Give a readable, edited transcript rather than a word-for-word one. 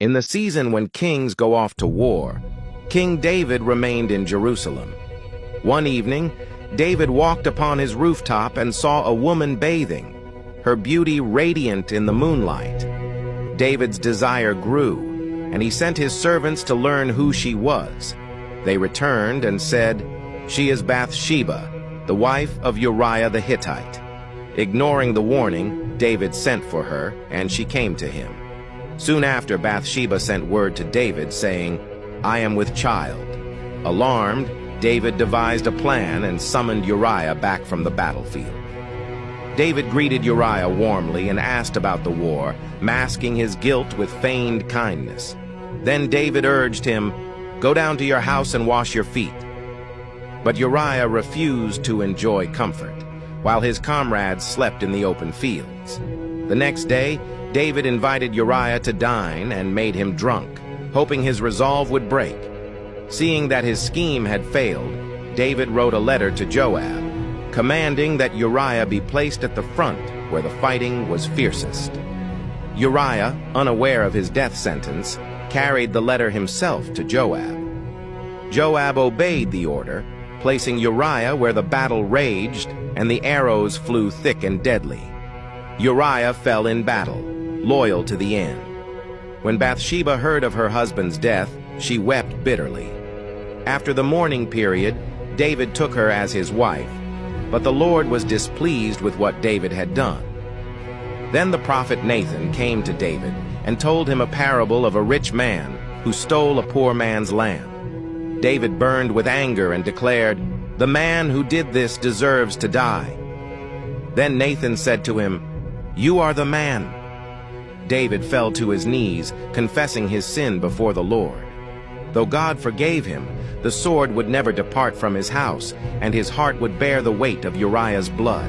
In the season when kings go off to war, King David remained in Jerusalem. One evening, David walked upon his rooftop and saw a woman bathing, her beauty radiant in the moonlight. David's desire grew, and he sent his servants to learn who she was. They returned and said, "She is Bathsheba, the wife of Uriah the Hittite." Ignoring the warning, David sent for her, and she came to him. Soon after, Bathsheba sent word to David, saying, "I am with child." Alarmed, David devised a plan and summoned Uriah back from the battlefield. David greeted Uriah warmly and asked about the war, masking his guilt with feigned kindness. Then David urged him, "Go down to your house and wash your feet." But Uriah refused to enjoy comfort, while his comrades slept in the open fields. The next day, David invited Uriah to dine and made him drunk, hoping his resolve would break. Seeing that his scheme had failed, David wrote a letter to Joab, commanding that Uriah be placed at the front where the fighting was fiercest. Uriah, unaware of his death sentence, carried the letter himself to Joab. Joab obeyed the order, placing Uriah where the battle raged and the arrows flew thick and deadly. Uriah fell in battle, loyal to the end. When Bathsheba heard of her husband's death, she wept bitterly. After the mourning period, David took her as his wife, but the Lord was displeased with what David had done. Then the prophet Nathan came to David and told him a parable of a rich man who stole a poor man's lamb. David burned with anger and declared, "The man who did this deserves to die." Then Nathan said to him, "You are the man." David fell to his knees, confessing his sin before the Lord. Though God forgave him, the sword would never depart from his house, and his heart would bear the weight of Uriah's blood.